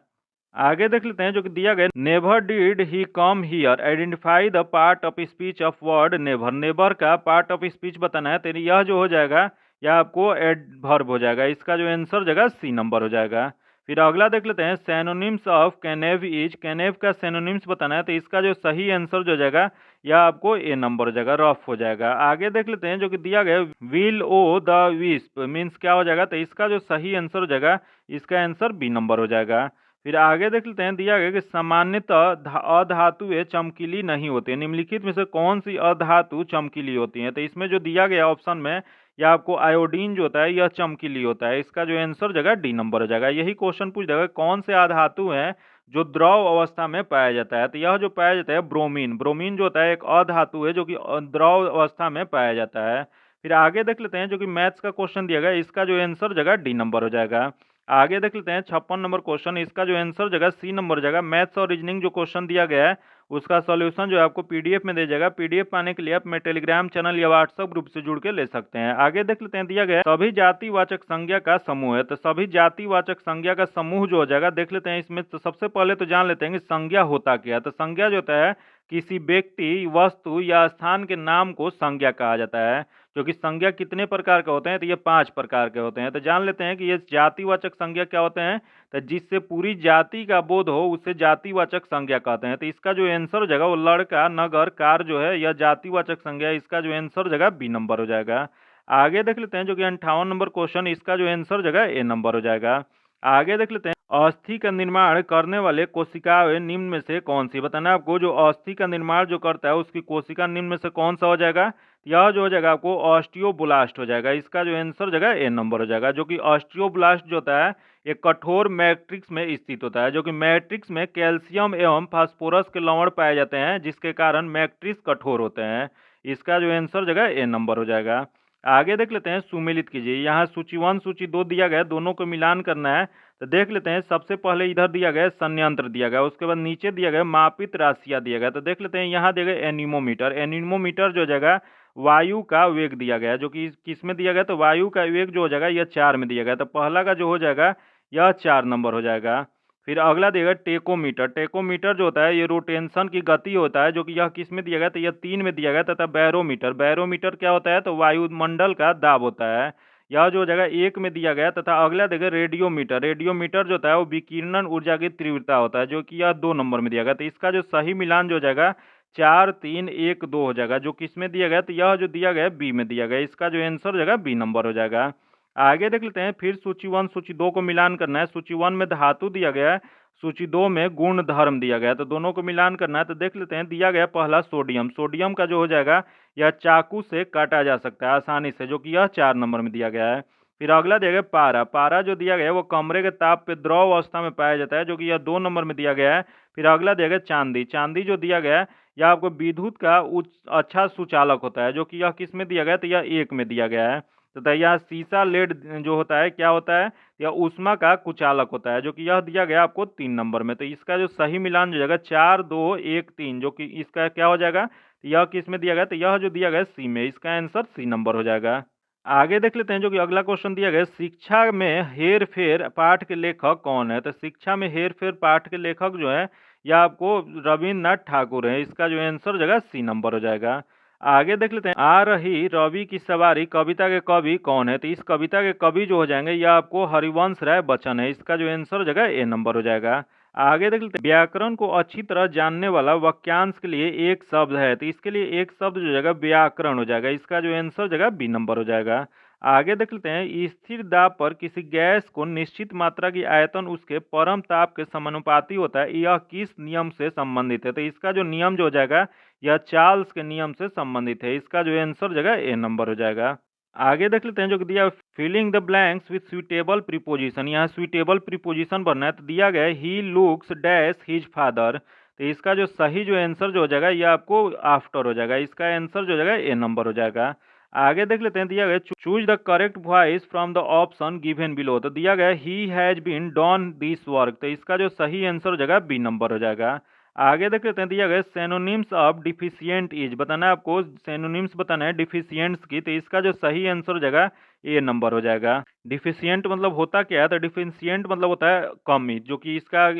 आगे देख लेते हैं, जो कि दिया गया never did he come here identify the part of speech of word never. Never का पार्ट ऑफ स्पीच बताना है, तो यह जो हो जाएगा यह आपको एडवर्ब हो जाएगा। इसका जो आंसर हो जाएगा सी नंबर हो जाएगा। फिर अगला देख लेते हैं, सैनोनिम्स ऑफ कैनेव इज। कैनेव का सैनोनिम्स बताना है, तो इसका जो सही आंसर जो हो जाएगा यह आपको ए नंबर हो जाएगा, रफ हो जाएगा। आगे देख लेते हैं, जो कि दिया गया will o the wisp means क्या हो जाएगा। तो इसका जो सही आंसर हो जाएगा इसका आंसर बी नंबर हो जाएगा। फिर आगे देख लेते हैं, दिया गया कि सामान्यतः अधातुएं चमकीली नहीं होती। निम्नलिखित में से कौन सी अधातु चमकीली होती है। तो इसमें जो दिया गया ऑप्शन में या आपको आयोडीन जो होता है यह चमकीली होता है। इसका जो आंसर जगह डी नंबर हो जाएगा। यही क्वेश्चन पूछ जाएगा कौन से अधातु है जो द्रव अवस्था में पाया जाता है। तो यह जो पाया जाता है ब्रोमीन। ब्रोमीन जो होता है एक अधातु है जो कि द्रव अवस्था में पाया जाता है। फिर आगे देख लेते हैं, जो कि मैथ्स का क्वेश्चन दिया गया, इसका जो आंसर जगह डी नंबर हो जाएगा। आगे देख लेते हैं 56 नंबर क्वेश्चन, इसका जो आंसर जगह सी नंबर जाएगा। मैथ्स और रीजनिंग जो क्वेश्चन दिया गया है उसका सॉल्यूशन जो है आपको पीडीएफ में दे जाएगा। पीडीएफ पाने के लिए आप मेरे टेलीग्राम चैनल या व्हाट्सएप ग्रुप से जुड़ के ले सकते हैं। आगे देख लेते हैं, दिया गया सभी जातिवाचक संज्ञा का समूह है। तो सभी जातिवाचक संज्ञा का समूह जो हो जाएगा, देख लेते हैं इसमें। तो सबसे पहले तो जान लेते हैं कि संज्ञा होता क्या है। तो संज्ञा जो होता है किसी व्यक्ति वस्तु या स्थान के नाम को संज्ञा कहा जाता है। जो कि संज्ञा कितने प्रकार के होते हैं, तो ये 5 प्रकार के होते हैं। तो जान लेते हैं कि ये जातिवाचक संज्ञा क्या होते हैं। तो जिससे पूरी जाति का बोध हो उसे जातिवाचक संज्ञा कहते हैं। तो इसका जो आंसर हो जाएगा वो लड़का, नगर, कार जो है यह जातिवाचक संज्ञा है। इसका जो आंसर हो जाएगा बी नंबर हो जाएगा। आगे देख लेते हैं, जो कि 58 नंबर क्वेश्चन, इसका जो आंसर हो जाएगा ए नंबर हो जाएगा। आगे देख लेते हैं, अस्थि का निर्माण करने वाले कोशिकाएं निम्न में से कौन सी। बताना है आपको जो अस्थि का निर्माण जो करता है उसकी कोशिका निम्न में से कौन सा हो जाएगा। यह जो हो जाएगा आपको ऑस्टियोब्लास्ट हो जाएगा। इसका जो आंसर हो जाएगा ए नंबर हो जाएगा। जो कि ऑस्टियोब्लास्ट जो होता है एक कठोर मैट्रिक्स में स्थित होता है। जो कि मैट्रिक्स में कैल्शियम एवं फास्फोरस के लवण पाए जाते हैं, जिसके कारण मैट्रिक्स कठोर होते हैं। इसका जो आंसर हो जाएगा ए नंबर हो जाएगा। आगे देख लेते हैं, सुमेलित कीजिए। यहाँ सूची 1 सूची 2 दिया गया है, दोनों को मिलान करना है। तो देख लेते हैं, सबसे पहले इधर दिया गया संयंत्र दिया गया, उसके बाद नीचे दिया गया मापित राशियां दिया गया। तो देख लेते हैं, यहाँ दिया गया एनीमोमीटर। एनीमोमीटर जो जगह वायु का वेग दिया गया है, जो कि किस में दिया गया, तो वायु का वेग जो हो जाएगा यह 4 में दिया गया। तो पहला का जो हो जाएगा यह 4 नंबर हो जाएगा। फिर अगला देगा टेकोमीटर। टेकोमीटर जो होता है ये रोटेशन की गति होता है, जो कि यह किस में दिया गया, तो यह 3 में दिया गया। तथा बैरोमीटर। बैरोमीटर क्या होता है, तो वायुमंडल का दाब होता है। यह जो जगह 1 में दिया गया। तथा अगला देगा रेडियोमीटर। रेडियोमीटर जो होता है वो विकिरणन ऊर्जा की तीव्रता होता है, जो कि यह 2 नंबर में दिया गया। तो इसका जो सही मिलान जो हो जाएगा 4 3 1 2 हो जाएगा। जो किस में दिया गया, तो यह जो दिया गया बी में दिया गया। इसका जो आंसर हो जाएगा बी नंबर हो जाएगा। आगे देख लेते हैं, फिर सूची 1 सूची 2 को मिलान करना है। सूची 1 में धातु दिया गया है, सूची 2 में गुण धर्म दिया गया है। तो दोनों को मिलान करना है। तो देख लेते हैं, दिया गया पहला सोडियम। सोडियम का जो हो जाएगा यह चाकू से काटा जा सकता है आसानी से, जो कि यह 4 नंबर में दिया गया है। फिर अगला दिया गया पारा। पारा जो दिया गया है वो कमरे के ताप पे द्रव अवस्था में पाया जाता है, जो कि यह 2 नंबर में दिया गया है। फिर अगला दिया गया चांदी। चांदी जो दिया गया है यह आपको विद्युत का अच्छा सुचालक होता है, जो कि यह किस में दिया गया है, तो यह 1 में दिया गया है। तथा यहाँ सीसा लेड जो होता है क्या होता है, या ऊष्मा का कुचालक होता है, जो कि यह दिया गया आपको 3 नंबर में। तो इसका जो सही मिलान जो जाएगा 4, 2, 1, 3, जो कि इसका क्या हो जाएगा, यह किस में दिया गया, तो यह जो दिया गया सी में, इसका आंसर सी नंबर हो जाएगा। आगे देख लेते हैं जो कि अगला क्वेश्चन दिया गया है, शिक्षा में हेर फेर पाठ के लेखक कौन है। तो शिक्षा में हेर फेर पाठ के लेखक जो है यह आपको रविन्द्रनाथ ठाकुर है, इसका जो आंसर हो जाएगा सी नंबर हो जाएगा। आगे देख लेते हैं, आ रही रवि की सवारी कविता के कवि कौन है। तो इस कविता के कवि जो हो जाएंगे यह आपको हरिवंश राय बच्चन है, इसका जो आंसर हो जाएगा ए नंबर हो जाएगा। आगे देख लेते हैं, व्याकरण को अच्छी तरह जानने वाला वाक्यांश के लिए एक शब्द है। तो इसके लिए एक शब्द जो जाएगा व्याकरण हो जाएगा, इसका जो आंसर हो जाएगा बी नंबर हो जाएगा। आगे देख लेते हैं, स्थिर दाब पर किसी गैस को निश्चित मात्रा की आयतन उसके परम ताप के समानुपाती होता है, यह किस नियम से संबंधित है। तो इसका जो नियम जो हो जाएगा यह चार्ल्स के नियम से संबंधित है, इसका जो आंसर हो जाएगा ए नंबर हो जाएगा। आगे देख लेते हैं जो कि दिया filling the blanks with suitable preposition, यहाँ सुइटेबल प्रीपोजिशन भरना है। तो दिया गया है he looks dash his father. तो इसका जो सही जो आंसर जो हो जाएगा यह आपको आफ्टर हो जाएगा, इसका आंसर जो हो जाएगा ए नंबर हो जाएगा। आगे देख लेते हैं, दिया गया choose the correct voice from the option given below. तो दिया गया he has been done this work. तो इसका जो सही आंसर हो जाएगा बी नंबर हो जाएगा। आगे देख लेते हैं, दिया गया सेनोनिम्स ऑफ डिफिशियंट इज, बताना है आपको सेनोनिम्स बताना है डिफिशियंट्स की। तो इसका जो सही आंसर हो जाएगा ए नंबर हो जाएगा। डिफिशियंट मतलब होता क्या है, तो डिफिशियंट मतलब होता है कमी, जो कि इसका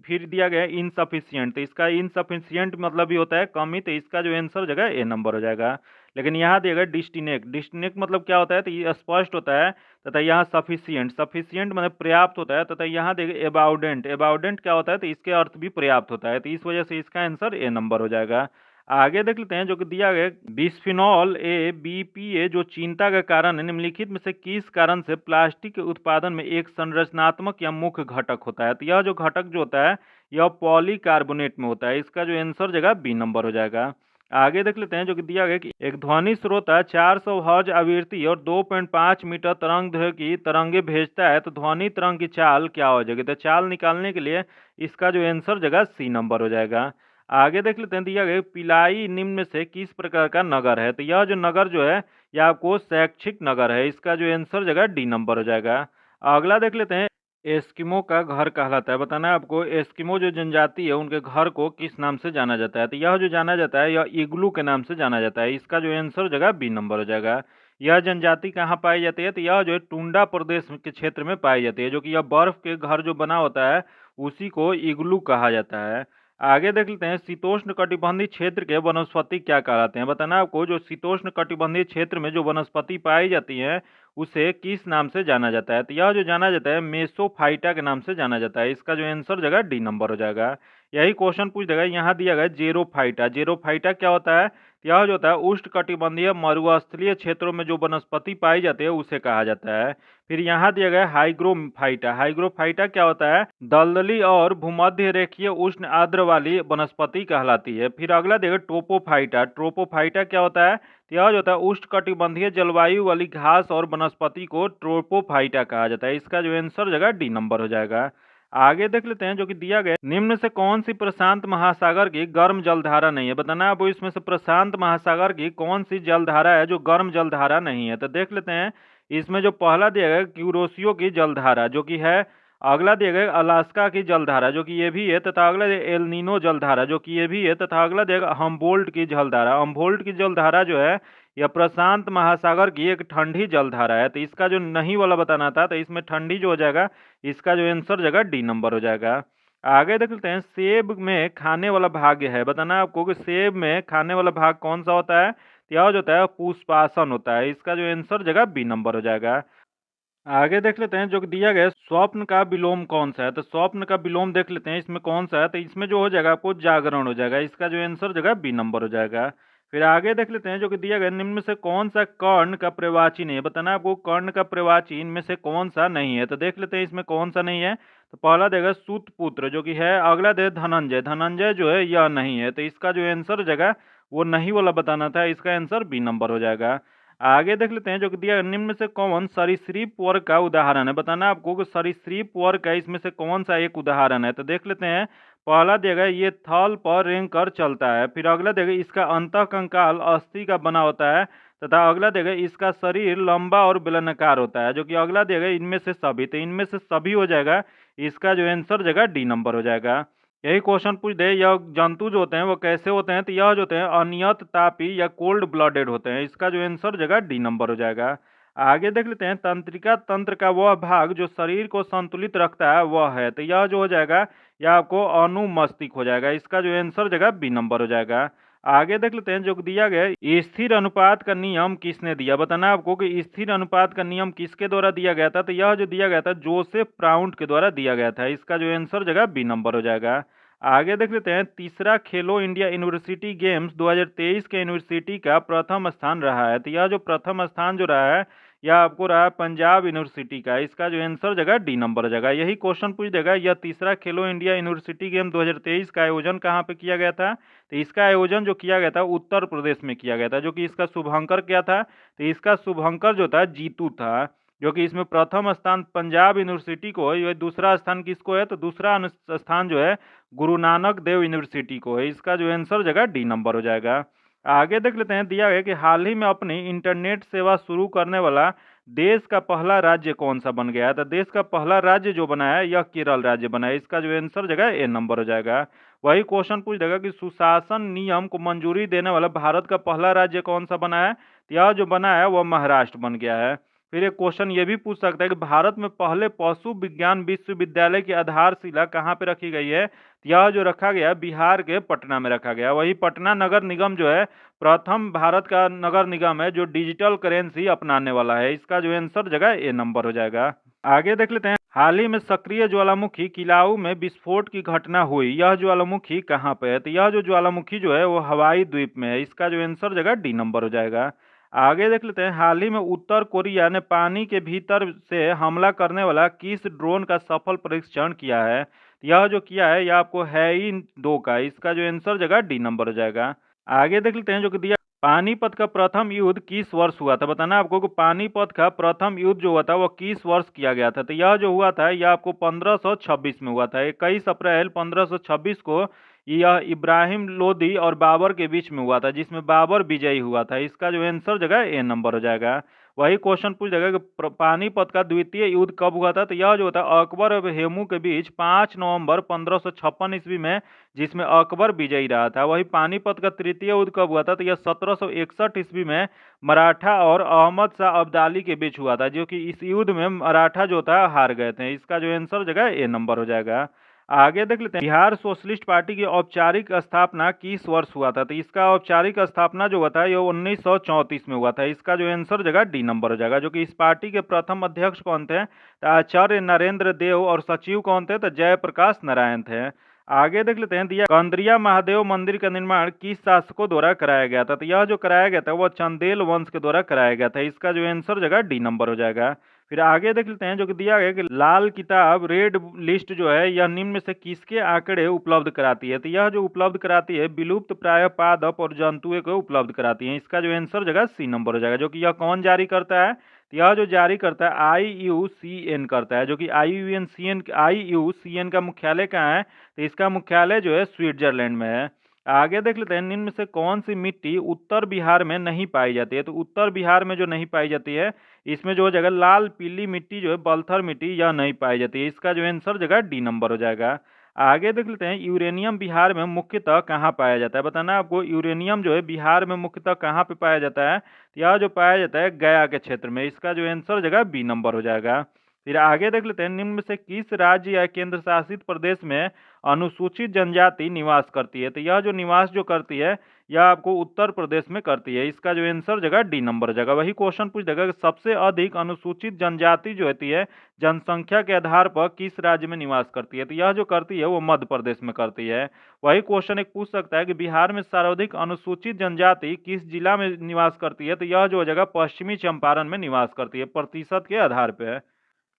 फिर दिया गया है इनसफिशियंट। तो इसका इनसफिशियंट मतलब भी होता है कमी, तो इसका जो आंसर हो जाएगा ए नंबर हो जाएगा। लेकिन यहाँ दिया गया डिस्टिनेक, डिस्टिनेक मतलब क्या होता है, तो ये स्पष्ट होता है। तथा यहाँ सफिशियंट, सफिशियंट मतलब पर्याप्त होता है। तथा यहाँ देखिए एबाउडेंट, एबाउडेंट क्या होता है, तो इसके अर्थ भी पर्याप्त होता है। तो इस वजह से इसका आंसर ए नंबर हो जाएगा। आगे देख लेते हैं जो कि दिया गया बिस्फिनॉल ए बीपीए जो चिंता का कारण है, निम्नलिखित में से किस कारण से प्लास्टिक के उत्पादन में एक संरचनात्मक या मुख्य घटक होता है। तो यह जो घटक जो होता है यह पॉलीकार्बोनेट में होता है, इसका जो आंसर जगह बी नंबर हो जाएगा। आगे देख लेते हैं जो कि दिया गया कि एक ध्वनि स्रोत है 400 हर्ट्ज आवृत्ति और 2.5 मीटर तरंग दैर्घ्य की तरंगे भेजता है। तो ध्वनि तरंग की चाल क्या हो जाएगी, तो चाल निकालने के लिए इसका जो आंसर जगह सी नंबर हो जाएगा। आगे देख लेते हैं, दिया गया पिलाई निम्न में से किस प्रकार का नगर है। तो यह जो नगर जो है यह आपको शैक्षिक नगर है, इसका जो आंसर जगह डी नंबर हो जाएगा। अगला देख लेते हैं, एस्किमो का घर कहलाता है, बताना है आपको एस्किमो जो जनजाति है उनके घर को किस नाम से जाना जाता है। तो यह जो जाना जाता है यह इग्लू के नाम से जाना जाता है, इसका जो आंसर हो जाएगा बी नंबर हो जाएगा। यह जनजाति कहाँ पाई जाती है, तो यह जो है टुंडा प्रदेश के क्षेत्र में पाई जाती है, जो कि यह बर्फ के घर जो बना होता है उसी को इग्लू कहा जाता है। आगे देख लेते हैं, शीतोष्ण कटिबंधीय क्षेत्र के वनस्पति क्या कहलाते हैं। बताना आपको जो शीतोष्ण कटिबंधीय क्षेत्र में जो वनस्पति पाई जाती है उसे किस नाम से जाना जाता है। तो यह जो जाना जाता है मेसोफाइटा के नाम से जाना जाता है, इसका जो आंसर जगह डी नंबर हो जाएगा। यही क्वेश्चन पूछ देगा, यहाँ दिया गया जेरोफाइटा। जेरोफाइटा क्या होता है, यह जो होता है उष्ण कटिबंधीय मरुस्थलीय क्षेत्रों में जो वनस्पति पाई जाती है उसे कहा जाता है। फिर यहाँ दिया गया हाइग्रोफाइटा। हाइग्रोफाइटा क्या होता है, दलदली और भूमध्य रेखीय उष्ण आर्द्र वाली वनस्पति कहलाती है। फिर अगला देखिए ट्रोपोफाइटा। ट्रोपोफाइटा क्या होता है, यह जो होता है उष्ण कटिबंधीय जलवायु वाली घास और वनस्पति को ट्रोपोफाइटा कहा जाता है, इसका जो आंसर जगह डी नंबर हो जाएगा। आगे देख लेते हैं जो कि दिया गया निम्न से कौन सी प्रशांत महासागर की गर्म जलधारा नहीं है। बताना अब इसमें से प्रशांत महासागर की कौन सी जलधारा है जो गर्म जलधारा नहीं है। तो देख लेते हैं, इसमें जो पहला दिया गया क्यूरोसियो की जलधारा जो कि है, अगला दिया गया अलास्का की जलधारा जो कि ये भी है, तथा अगला एल नीनो जलधारा जो कि ये भी है, तथा अगला देगा हम्बोल्ट की जलधारा। हम्बोल्ट की जलधारा जो है यह प्रशांत महासागर की एक ठंडी जलधारा है। तो इसका जो नहीं वाला बताना था, तो इसमें ठंडी जो हो जाएगा इसका जो आंसर जगह डी नंबर हो जाएगा। आगे देख लेते हैं, सेब में खाने वाला भाग है, बताना आपको कि सेब में खाने वाला भाग कौन सा होता है। तो यह जो होता है पुष्पासन होता है, इसका जो आंसर जगह बी नंबर हो जाएगा। आगे देख लेते हैं जो कि दिया गया है, स्वप्न का विलोम कौन सा है। तो स्वप्न का विलोम देख लेते हैं इसमें कौन सा है, तो इसमें जो हो जाएगा आपको जागरण हो जाएगा, इसका जो आंसर जगह बी नंबर हो जाएगा। फिर आगे देख लेते हैं जो कि दिया गया निम्न में से कौन सा कर्ण का प्रवाची नहीं है। बताना आपको कर्ण का प्रवाची इनमें से कौन सा नहीं है। तो देख लेते हैं इसमें कौन सा नहीं है। तो पहला देगा सूत पुत्र जो कि है, अगला दे धनंजय। धनंजय जो है यह नहीं है, तो इसका जो आंसर जगह वो नहीं वाला बताना था, इसका आंसर बी नंबर हो जाएगा। आगे देख लेते हैं जो कि दिया निम्न में से कौन सरीसृप वर्ग का उदाहरण है। बताना आपको कि सरीसृप वर्ग का इसमें से कौन सा एक उदाहरण है। तो देख लेते हैं, पहला देगा ये थल पर रेंग कर चलता है। फिर अगला देगा इसका अंतः कंकाल अस्थि का बना होता है। तथा अगला दिया गया इसका शरीर लंबा और बेलनाकार होता है, जो कि अगला दिया गया इनमें से सभी, तो इनमें से सभी हो जाएगा, इसका जो आंसर जगह डी नंबर हो जाएगा। यही क्वेश्चन पूछ दे यह जंतु जो होते हैं वो कैसे होते हैं, तो यह जो होते हैं अनियत तापी या कोल्ड ब्लडेड होते हैं, इसका जो आंसर जगह डी नंबर हो जाएगा। आगे देख लेते हैं तंत्रिका तंत्र का वह भाग जो शरीर को संतुलित रखता है वह है, तो यह जो हो जाएगा यह आपको अनुमस्तिष्क हो जाएगा, इसका जो आंसर जगह बी नंबर हो जाएगा। आगे देख लेते हैं जो दिया गया है, स्थिर अनुपात का नियम किसने दिया, बताना आपको कि स्थिर अनुपात का नियम किसके द्वारा दिया गया था, तो यह जो दिया गया था जोसेफ प्राउंट के द्वारा दिया गया था, इसका जो आंसर जगह बी नंबर हो जाएगा। आगे देख लेते हैं तीसरा खेलो इंडिया यूनिवर्सिटी गेम्स 2023 के यूनिवर्सिटी का प्रथम स्थान रहा है, तो यह जो प्रथम स्थान जो रहा है यह आपको रहा है पंजाब यूनिवर्सिटी का, इसका जो आंसर जगह डी नंबर हो जाएगा। यही क्वेश्चन पूछ देगा यह तीसरा खेलो इंडिया यूनिवर्सिटी गेम 2023 का आयोजन कहाँ पे किया गया था, तो इसका आयोजन जो किया गया था उत्तर प्रदेश में किया गया था, जो कि इसका शुभंकर क्या था, तो इसका शुभंकर जो था जीतू था, जो कि इसमें प्रथम स्थान पंजाब यूनिवर्सिटी को है, दूसरा स्थान किसको है, तो दूसरा स्थान जो है गुरु नानक देव यूनिवर्सिटी को है, इसका जो आंसर जगह डी नंबर हो जाएगा। आगे देख लेते हैं दिया गया कि हाल ही में अपनी इंटरनेट सेवा शुरू करने वाला देश का पहला राज्य कौन सा बन गया है, तो देश का पहला राज्य जो बना है यह केरल राज्य बना है, इसका जो आंसर जगह ए नंबर हो जाएगा। वही क्वेश्चन पूछ देगा कि सुशासन नियम को मंजूरी देने वाला भारत का पहला राज्य कौन सा बना है, तो यह जो बना है वह महाराष्ट्र बन गया है। फिर एक क्वेश्चन ये भी पूछ सकता है कि भारत में पहले पशु विज्ञान विश्वविद्यालय की आधारशिला कहाँ पे रखी गई है, तो यह जो रखा गया बिहार के पटना में रखा गया। वही पटना नगर निगम जो है प्रथम भारत का नगर निगम है जो डिजिटल करेंसी अपनाने वाला है, इसका जो आंसर जगह ए नंबर हो जाएगा। आगे देख लेते हैं हाल ही में सक्रिय ज्वालामुखी किलाऊ में विस्फोट की घटना हुई, यह ज्वालामुखी कहाँ पे है, तो यह जो ज्वालामुखी जो है वो हवाई द्वीप में है, इसका जो आंसर जगह डी नंबर हो जाएगा। आगे देख लेते हैं हाल ही में उत्तर कोरिया ने पानी के भीतर से हमला करने वाला किस ड्रोन का सफल परीक्षण किया है, यह जो किया है यह आपको है ही दो का, इसका जो आंसर जगह डी नंबर हो जाएगा। आगे देख लेते हैं जो कि दिया पानीपत का प्रथम युद्ध किस वर्ष हुआ था, बताना आपको कि पानीपत का प्रथम युद्ध जो हुआ था वो किस वर्ष किया गया था, तो यह जो हुआ था यह आपको 1526 में हुआ था, 21 अप्रैल 1526 को यह इब्राहिम लोदी और बाबर के बीच में हुआ था, जिसमें बाबर विजयी हुआ था, इसका जो आंसर जगह ए नंबर हो जाएगा। वही क्वेश्चन पूछ जाएगा कि पानीपत का द्वितीय युद्ध कब हुआ था, तो यह जो होता है अकबर और हेमू के बीच 5 नवंबर 1556 ईस्वी में, जिसमें अकबर विजयी रहा था। वही पानीपत का तृतीय युद्ध कब हुआ था, तो यह 1761 ईस्वी में मराठा और अहमद शाह अब्दाली के बीच हुआ था, जो कि इस युद्ध में मराठा जो था हार गए थे, इसका जो आंसर जगह ए नंबर हो जाएगा। आगे देख लेते हैं बिहार सोशलिस्ट पार्टी की औपचारिक स्थापना किस वर्ष हुआ था, तो इसका औपचारिक स्थापना जो हुआ था ये 1934 में हुआ था, इसका जो आंसर जगह डी नंबर हो जाएगा। जो कि इस पार्टी के प्रथम अध्यक्ष कौन थे, तो आचार्य नरेंद्र देव, और सचिव कौन थे, तो जयप्रकाश नारायण थे। आगे देख लेते हैं दिया कंद्रिया महादेव मंदिर का निर्माण किस शासकों द्वारा कराया गया था, तो यह जो कराया गया था वह चंदेल वंश के द्वारा कराया गया था, इसका जो आंसर जगह डी नंबर हो जाएगा। फिर आगे देख लेते हैं जो कि दिया गया कि लाल किताब रेड लिस्ट जो है यह निम्न में से किसके आंकड़े उपलब्ध कराती है, तो यह जो उपलब्ध कराती है विलुप्त प्राय पादप और जंतुओं को उपलब्ध कराती है, इसका जो आंसर जगह सी नंबर हो जाएगा। जो कि यह कौन जारी करता है, तो यह जो जारी करता है IUCN करता है, जो कि IUCN का मुख्यालय कहाँ है, तो इसका मुख्यालय जो है स्विट्जरलैंड में है। आगे देख लेते हैं निम्न में से कौन सी मिट्टी उत्तर बिहार में नहीं पाई जाती है, तो उत्तर बिहार में जो नहीं पाई जाती है इसमें जो जगह लाल पीली मिट्टी जो है बलथर मिट्टी यह नहीं पाई जाती है, इसका जो आंसर जगह डी नंबर हो जाएगा। आगे देख लेते हैं यूरेनियम बिहार में मुख्यतः कहाँ पाया जाता है, बताना आपको यूरेनियम जो है बिहार में मुख्यतः कहाँ पे पाया जाता है, तो यह जो पाया जाता है गया के क्षेत्र में, इसका जो आंसर जगह बी नंबर हो जाएगा। फिर आगे देख लेते हैं निम्न में से किस राज्य या केंद्र शासित प्रदेश में अनुसूचित जनजाति निवास करती है, तो यह जो निवास जो करती है यह आपको उत्तर प्रदेश में करती है, इसका जो आंसर जगह डी नंबर जगह। वही क्वेश्चन पूछ देगा कि सबसे अधिक अनुसूचित जनजाति जो होती है जनसंख्या के आधार पर किस राज्य में निवास करती है, तो यह जो करती है वो मध्य प्रदेश में करती है। वही क्वेश्चन एक पूछ सकता है कि बिहार में सर्वाधिक अनुसूचित जनजाति किस जिला में निवास करती है, तो यह जो जगह पश्चिमी चंपारण में निवास करती है, प्रतिशत के आधार पर है।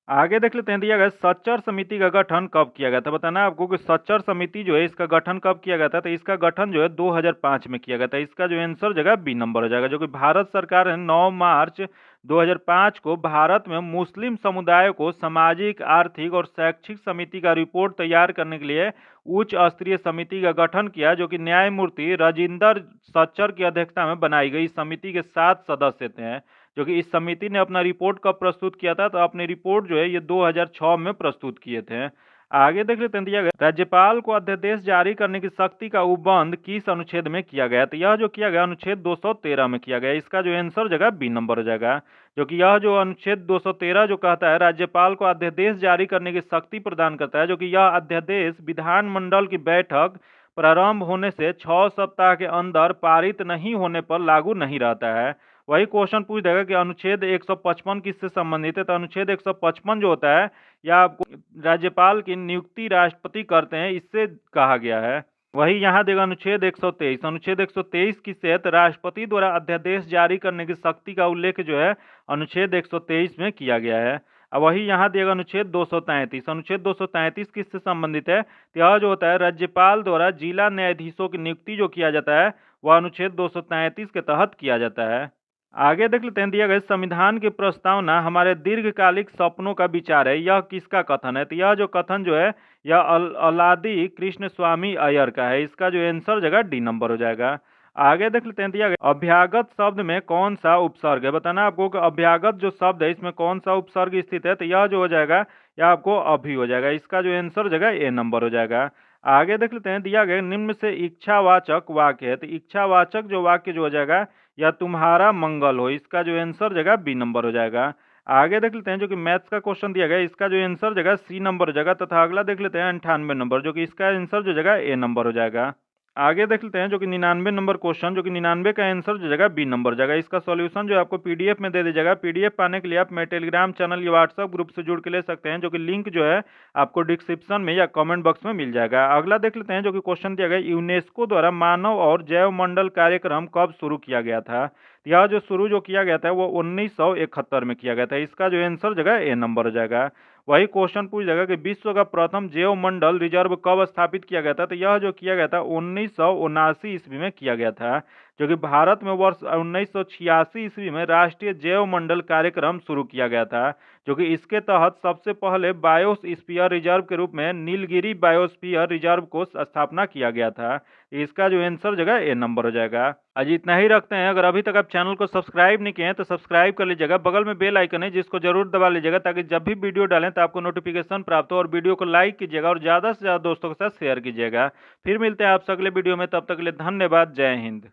आगे देख लेते हैं दिया गया सच्चर समिति का गठन कब किया गया था, बताना आपको कि सच्चर समिति जो है इसका गठन कब किया गया था, तो इसका गठन जो है 2005 में किया गया था, इसका जो आंसर जगह बी नंबर हो जाएगा। जो कि भारत सरकार ने 9 मार्च 2005 को भारत में मुस्लिम समुदाय को सामाजिक, आर्थिक और शैक्षिक समिति का रिपोर्ट तैयार करने के लिए उच्च स्तरीय समिति का गठन किया, जो कि न्यायमूर्ति राजिंदर सच्चर की अध्यक्षता में बनाई गई। समिति के 7 सदस्य थे, जो कि इस समिति ने अपना रिपोर्ट कब प्रस्तुत किया था, तो अपनी रिपोर्ट जो है ये 2006 में प्रस्तुत किए थे। आगे देख लेते हैं, दिया गया राज्यपाल को अध्यादेश जारी करने की शक्ति का उपबंध किस अनुच्छेद में किया गया, तो यह जो किया गया अनुच्छेद 213 में किया गया। इसका जो आंसर जगह बी नंबर हो जाएगा, जो कि यह जो अनुच्छेद 213 जो कहता है राज्यपाल को अध्यादेश जारी करने की शक्ति प्रदान करता है, जो कि यह अध्यादेश विधानमंडल की बैठक प्रारंभ होने से 6 सप्ताह के अंदर पारित नहीं होने पर लागू नहीं रहता है। वही क्वेश्चन पूछ देगा कि अनुच्छेद 155 किससे संबंधित है, तो अनुच्छेद 155 जो होता है या आपको राज्यपाल की नियुक्ति राष्ट्रपति करते हैं, इससे कहा गया है। वही यहाँ देगा अनुच्छेद 123। अनुच्छेद 123 किससे है, तो राष्ट्रपति द्वारा अध्यादेश जारी करने की शक्ति का उल्लेख जो है अनुच्छेद 123 में किया गया है। अब वही यहाँ देगा अनुच्छेद 233। अनुच्छेद 233 किससे संबंधित है, तो यह जो होता है राज्यपाल द्वारा जिला न्यायाधीशों की नियुक्ति जो किया जाता है वह अनुच्छेद 233 के तहत किया जाता है। आगे देख लेते हैं, दिया गया संविधान की प्रस्तावना हमारे दीर्घकालिक सपनों का विचार है, यह किसका कथन है, तो यह जो कथन जो है यह अलादी कृष्ण स्वामी अय्यर का है। इसका जो आंसर जगह डी नंबर हो जाएगा। आगे देख लेते हैं, दिया गया अभ्यागत शब्द में कौन सा उपसर्ग है, बताना आपको कि अभ्यागत जो शब्द है इसमें कौन सा उपसर्ग स्थित है, तो यह जो हो जाएगा यह आपको अभी हो जाएगा। इसका जो आंसर जगह ए नंबर हो जाएगा। आगे देख लेते हैं, दिया गया निम्न से इच्छावाचक वाक्य है, तो इच्छावाचक जो वाक्य जो हो जाएगा या तुम्हारा मंगल हो, इसका जो आंसर जगह बी नंबर हो जाएगा। आगे देख लेते हैं, जो कि मैथ्स का क्वेश्चन दिया गया इसका जो आंसर जगह सी नंबर हो जाएगा, तथा अगला देख लेते हैं 98 नंबर, जो कि इसका आंसर जो जगह ए नंबर हो जाएगा। आगे देख लेते हैं, जो कि 99 नंबर क्वेश्चन, जो कि 99 का आंसर जो जगह बी नंबर जाएगा। इसका सॉल्यूशन जो आपको पीडीएफ में दे दी जाएगा। पीडीएफ पाने के लिए आप मेरे टेलीग्राम चैनल या व्हाट्सएप ग्रुप से जुड़ के ले सकते हैं, जो कि लिंक जो है आपको डिस्क्रिप्शन में या कमेंट बॉक्स में मिल जाएगा। अगला देख लेते हैं, जो कि क्वेश्चन दिया गया यूनेस्को द्वारा मानव और जैव मंडल कार्यक्रम कब शुरू किया गया था, यह जो शुरू जो किया गया था वो 1971 में किया गया था। इसका जो आंसर जगह ए नंबर हो जाएगा। वही क्वेश्चन पूछ जाएगा कि विश्व का प्रथम जैव मंडल रिजर्व कब स्थापित किया गया था, तो यह जो किया गया था 1979 ईस्वी में किया गया था, जो कि भारत में वर्ष 1986 ईस्वी में राष्ट्रीय जैव मंडल कार्यक्रम शुरू किया गया था, जो कि इसके तहत सबसे पहले बायोस्फीयर रिजर्व के रूप में नीलगिरी बायोस्फीयर रिजर्व को स्थापना किया गया था। इसका जो आंसर जगह ए नंबर हो जाएगा। आज इतना ही रखते हैं। अगर अभी तक आप चैनल को सब्सक्राइब नहीं किए हैं तो सब्सक्राइब कर लीजिएगा। बगल में बेल आइकन है जिसको जरूर दबा लीजिएगा, ताकि जब भी वीडियो डालें तो आपको नोटिफिकेशन प्राप्त हो। और वीडियो को लाइक कीजिएगा और ज़्यादा से ज़्यादा दोस्तों के साथ शेयर कीजिएगा। फिर मिलते हैं आपसे अगले वीडियो में, तब तक के लिए धन्यवाद। जय हिंद।